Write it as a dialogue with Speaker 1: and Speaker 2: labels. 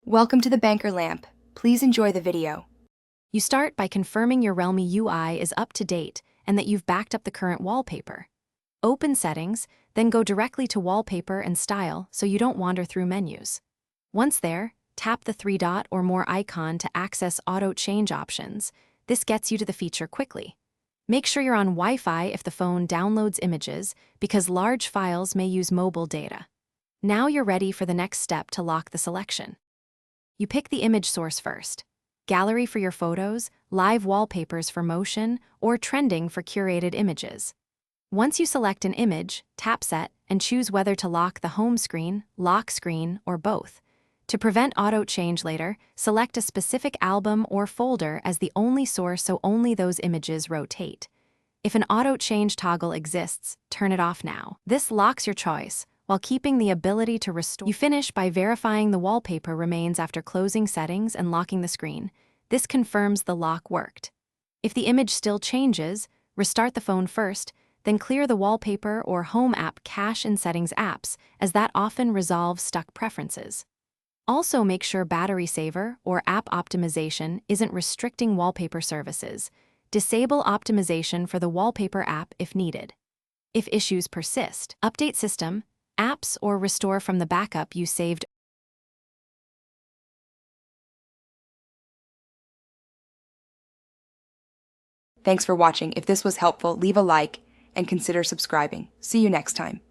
Speaker 1: Welcome to the Banker Lamp. Please enjoy the video.
Speaker 2: You start by confirming your Realme UI is up to date and that you've backed up the current wallpaper. Open Settings, then go directly to Wallpaper and Style so you don't wander through menus. Once there, tap the three-dot or more icon to access auto change options. This gets you to the feature quickly. Make sure you're on Wi-Fi if the phone downloads images, because large files may use mobile data. Now you're ready for the next step to lock the selection. You pick the image source first: gallery for your photos, live wallpapers for motion, or trending for curated images. Once you select an image, tap Set and choose whether to lock the home screen, lock screen, or both. To prevent auto change later, select a specific album or folder as the only source so only those images rotate. If an auto change toggle exists, turn it off now. This locks your choice, while keeping the ability to restore. You finish by verifying the wallpaper remains after closing settings and locking the screen. This confirms the lock worked. If the image still changes, restart the phone first, then clear the wallpaper or home app cache in Settings apps, as that often resolves stuck preferences. Also make sure battery saver or app optimization isn't restricting wallpaper services. Disable optimization for the wallpaper app if needed. If issues persist, update system, apps, or restore from the backup you saved.
Speaker 1: Thanks for watching. If this was helpful, leave a like and consider subscribing. See you next time.